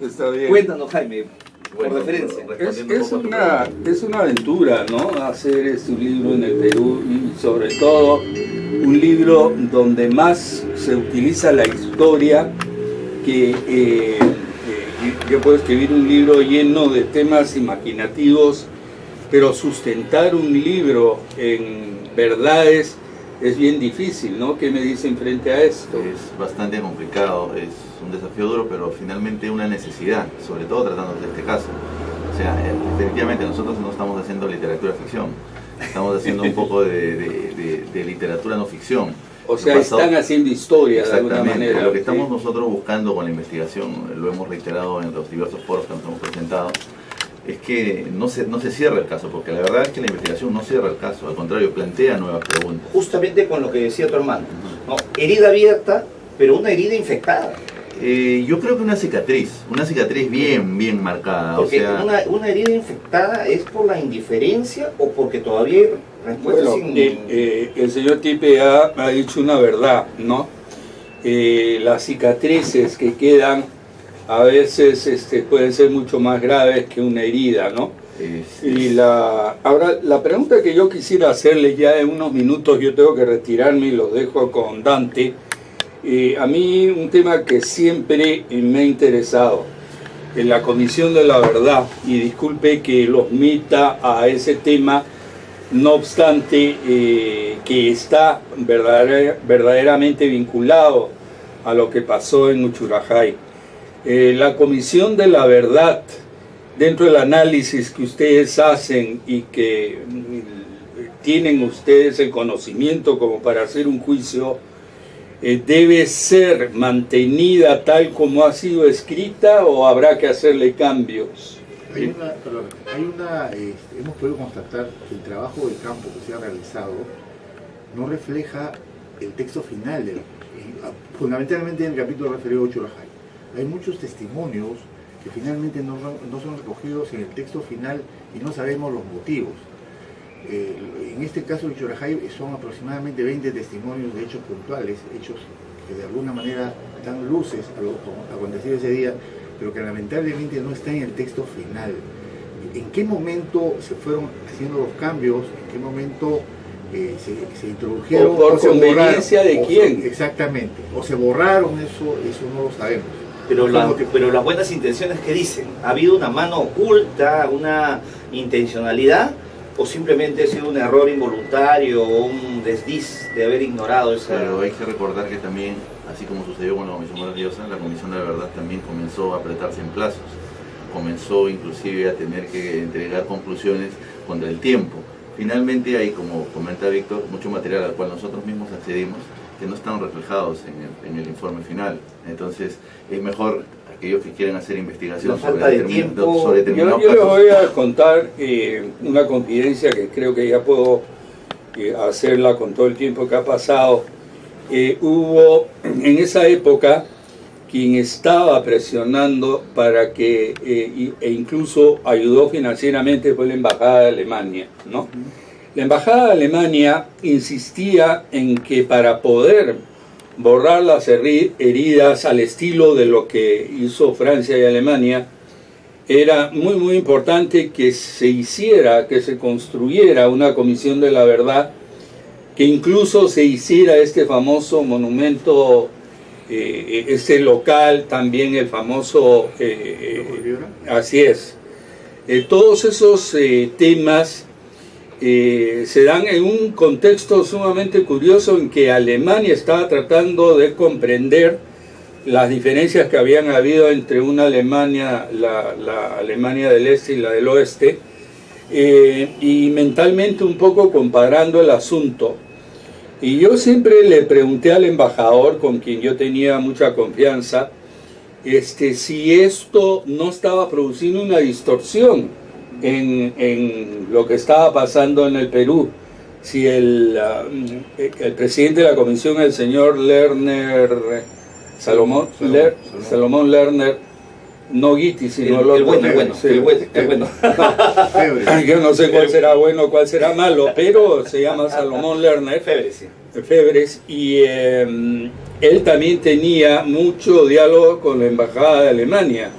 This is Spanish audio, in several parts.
Está bien. Cuéntanos, Jaime, por referencia. Es una aventura, ¿no? Hacer un libro en el Perú y sobre todo un libro donde más se utiliza la historia que yo puedo escribir un libro lleno de temas imaginativos, pero sustentar un libro en verdades es bien difícil, ¿no? ¿Qué me dicen frente a esto? Es bastante complicado, es un desafío duro, pero finalmente una necesidad, sobre todo tratándose de este caso. O sea, definitivamente nosotros no estamos haciendo literatura ficción, estamos haciendo un poco de literatura no ficción. O sea, están haciendo historia de alguna manera. Lo que estamos nosotros buscando con la investigación, lo hemos reiterado en los diversos foros que nos hemos presentado, es que no se cierre el caso, porque la verdad es que la investigación no cierra el caso, al contrario, plantea nuevas preguntas. Justamente con lo que decía tu hermano, ¿no? Herida abierta, pero una herida infectada. Yo creo que una cicatriz bien marcada. Porque o sea, una herida infectada es por la indiferencia o porque todavía hay respuestas bueno, el señor Tipe ha dicho una verdad, ¿no? Las cicatrices que quedan a veces pueden ser mucho más graves que una herida, ¿no? Y ahora, la pregunta que yo quisiera hacerle ya en unos minutos, yo tengo que retirarme y los dejo con Dante. A mí un tema que siempre me ha interesado, en la Comisión de la Verdad, y disculpe que los meta a ese tema, no obstante que está verdaderamente vinculado a lo que pasó en Uchurajay. La Comisión de la Verdad, dentro del análisis que ustedes hacen y que tienen ustedes el conocimiento como para hacer un juicio, ¿debe ser mantenida tal como ha sido escrita o habrá que hacerle cambios? Hemos podido constatar que el trabajo de campo que se ha realizado no refleja el texto final, fundamentalmente en el capítulo referido a Uchurajay. Hay muchos testimonios que finalmente no son recogidos en el texto final y no sabemos los motivos. En este caso de Uchurajay son aproximadamente 20 testimonios de hechos puntuales, hechos que de alguna manera dan luces a lo acontecido ese día, pero que lamentablemente no está en el texto final. ¿En qué momento se fueron haciendo los cambios? ¿En qué momento se introdujeron? ¿O por conveniencia de quién? Exactamente. O se borraron, eso no lo sabemos. Pero las buenas intenciones que dicen, ¿ha habido una mano oculta, una intencionalidad, o simplemente ha sido un error involuntario o un desliz de haber ignorado esa... Pero hay que recordar que también, así como sucedió con la Comisión Maravillosa, la Comisión de la Verdad también comenzó a apretarse en plazos, comenzó inclusive a tener que entregar conclusiones contra el tiempo. Finalmente hay, como comenta Víctor, mucho material al cual nosotros mismos accedimos que no están reflejados en el informe final. Entonces es mejor aquellos que quieren hacer investigación sobre determinados casos. Yo les voy a contar una confidencia que creo que ya puedo hacerla con todo el tiempo que ha pasado. Hubo en esa época quien estaba presionando para que, e incluso ayudó financieramente, fue la Embajada de Alemania, ¿no? La Embajada de Alemania insistía en que para poder borrar las heridas al estilo de lo que hizo Francia y Alemania, era muy importante que se construyera una comisión de la verdad, que incluso se hiciera este famoso monumento, este local, también el famoso, así es. Todos esos temas se dan en un contexto sumamente curioso en que Alemania estaba tratando de comprender las diferencias que habían habido entre una Alemania, la Alemania del Este y la del Oeste, y mentalmente un poco comparando el asunto. Y yo siempre le pregunté al embajador, con quien yo tenía mucha confianza, si esto no estaba produciendo una distorsión en lo que estaba pasando en el Perú, si el presidente de la comisión, el señor Lerner, Salomón Lerner, no Guiti, sino el bueno. Yo no sé cuál será bueno, cuál será malo, pero se llama Salomón Lerner, Febres, y él también tenía mucho diálogo con la Embajada de Alemania.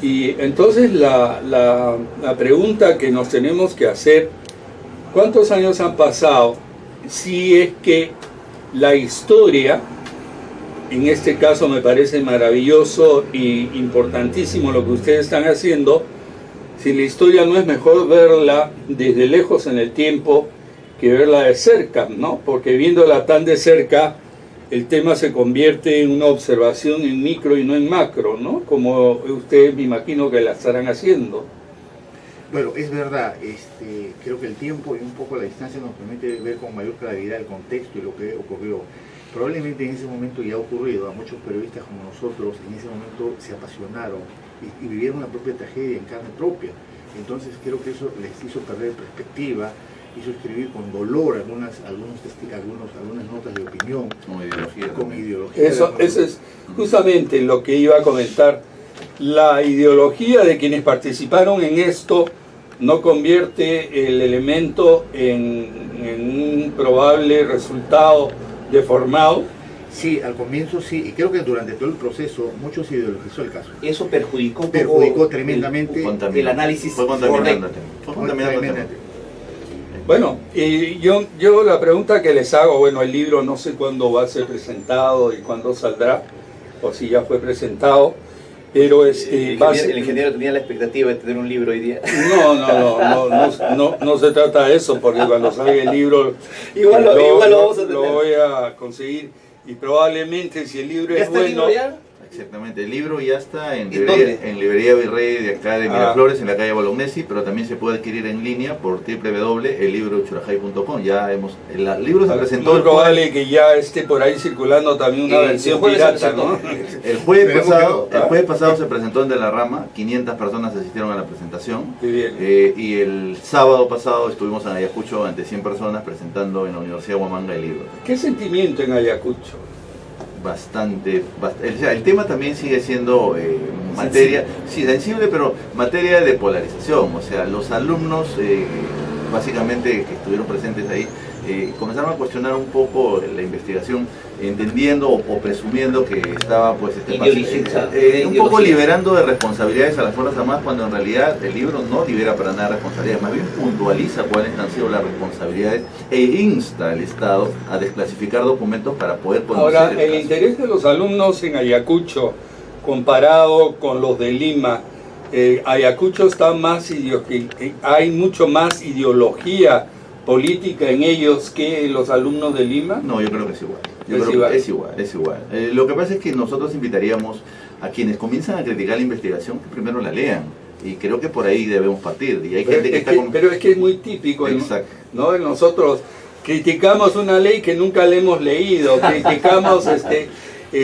Y entonces la pregunta que nos tenemos que hacer, ¿cuántos años han pasado? Si es que la historia, en este caso me parece maravilloso y importantísimo lo que ustedes están haciendo, si la historia no es mejor verla desde lejos en el tiempo que verla de cerca, ¿no? Porque viéndola tan de cerca, el tema se convierte en una observación en micro y no en macro, ¿no? Como ustedes me imagino que la estarán haciendo. Bueno, es verdad, creo que el tiempo y un poco la distancia nos permite ver con mayor claridad el contexto y lo que ocurrió. Probablemente en ese momento ya ha ocurrido, a muchos periodistas como nosotros en ese momento se apasionaron y vivieron la propia tragedia en carne propia. Entonces creo que eso les hizo perder perspectiva, hizo escribir con dolor algunas notas de opinión, con ideología. Eso es justamente lo que iba a comentar. La ideología de quienes participaron en esto no convierte el elemento en un probable resultado deformado. Sí, al comienzo sí, y creo que durante todo el proceso mucho se ideologizó el caso. Eso perjudicó tremendamente el análisis. Fue contaminando. Bueno, y yo la pregunta que les hago, bueno, el libro no sé cuándo va a ser presentado y cuándo saldrá, o si ya fue presentado, pero el ingeniero tenía la expectativa de tener un libro hoy día. No se trata de eso, porque cuando salga el libro igual lo vamos a tener. Lo voy a conseguir, y probablemente si el libro es bueno... Exactamente, el libro ya está en librería Virrey de acá de Miraflores, en la calle Bolognesi, pero también se puede adquirir en línea por www.ellibrochurajay.com. El libro se presentó. Muy probable que ya esté por ahí circulando también una versión pirata, ¿no? El jueves pasado se presentó en De la Rama, 500 personas asistieron a la presentación. Qué bien. Y el sábado pasado estuvimos en Ayacucho ante 100 personas presentando en la Universidad de Huamanga el libro. ¿Qué sentimiento en Ayacucho? Bastante, o sea, el tema también sigue siendo materia, sensible, pero materia de polarización. O sea, los alumnos básicamente que estuvieron presentes ahí comenzaron a cuestionar un poco la investigación, entendiendo o presumiendo que estaba pues un poco liberando de responsabilidades a las Fuerzas Armadas, cuando en realidad el libro no libera para nada responsabilidades, más bien puntualiza cuáles han sido las responsabilidades e insta al Estado a desclasificar documentos para poder conocer. Ahora, el interés de los alumnos en Ayacucho comparado con los de Lima, Ayacucho está más hay mucho más ideología política en ellos que los alumnos de Lima. No, yo creo que es igual. Es igual. Lo que pasa es que nosotros invitaríamos a quienes comienzan a criticar la investigación que primero la lean, y creo que por ahí debemos partir. Y hay gente que está pero es que es muy típico, ¿no? Nosotros criticamos una ley que nunca la hemos leído, criticamos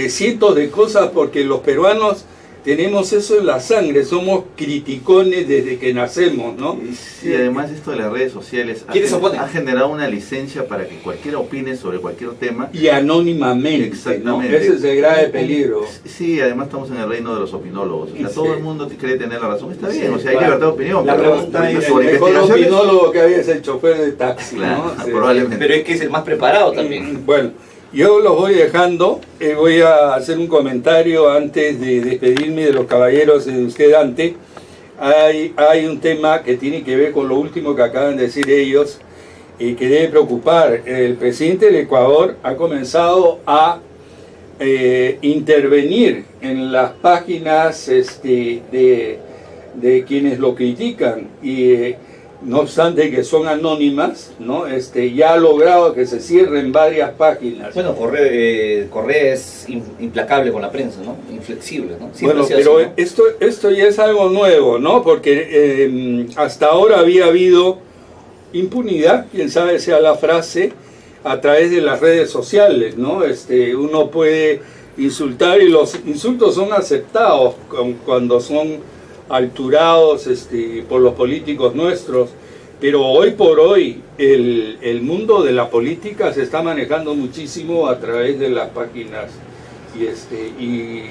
cientos de cosas, porque los peruanos tenemos eso en la sangre, somos criticones desde que nacemos, ¿no? Sí, además esto de las redes sociales ha generado una licencia para que cualquiera opine sobre cualquier tema. Y anónimamente. Exactamente. ¿No? Ese es el grave peligro. Sí, además estamos en el reino de los opinólogos. O sea, todo el mundo cree tener la razón. Está bien, o sea, hay libertad de opinión. La pregunta es, el mejor opinólogo que había es el chofer de taxi, claro, ¿no? Probablemente. Pero es que es el más preparado también. Bueno, yo los voy dejando, voy a hacer un comentario antes de despedirme de los caballeros de usted, Dante. Hay un tema que tiene que ver con lo último que acaban de decir ellos y que debe preocupar. El presidente del Ecuador ha comenzado a intervenir en las páginas de quienes lo critican, y no obstante que son anónimas, ¿no? Ya ha logrado que se cierren varias páginas. Bueno, Correa es implacable con la prensa, ¿no? Inflexible, ¿no? Bueno, pero así, ¿no? Esto ya es algo nuevo, ¿no? Porque hasta ahora había habido impunidad, quién sabe sea la frase, a través de las redes sociales, ¿no? Uno puede insultar y los insultos son aceptados cuando son alturados por los políticos nuestros, pero hoy por hoy el mundo de la política se está manejando muchísimo a través de las páginas, y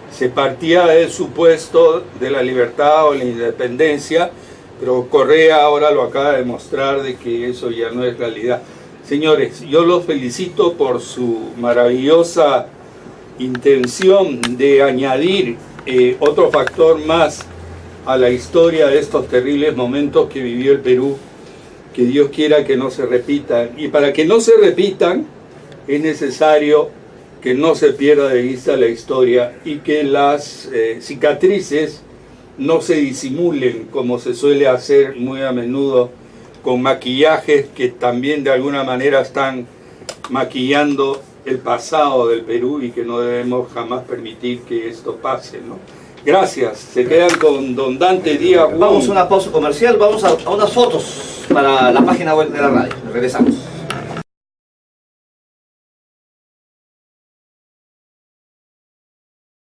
se partía del supuesto de la libertad o la independencia, pero Correa ahora lo acaba de mostrar de que eso ya no es realidad. Señores, yo los felicito por su maravillosa intención de añadir otro factor más a la historia de estos terribles momentos que vivió el Perú, que Dios quiera que no se repitan. Y para que no se repitan, es necesario que no se pierda de vista la historia y que las cicatrices no se disimulen como se suele hacer muy a menudo con maquillajes que también de alguna manera están maquillando el pasado del Perú y que no debemos jamás permitir que esto pase, ¿no? Gracias. Se quedan con don Dante Díaz. Vamos a una pausa comercial, vamos a unas fotos para la página web de la radio. Regresamos.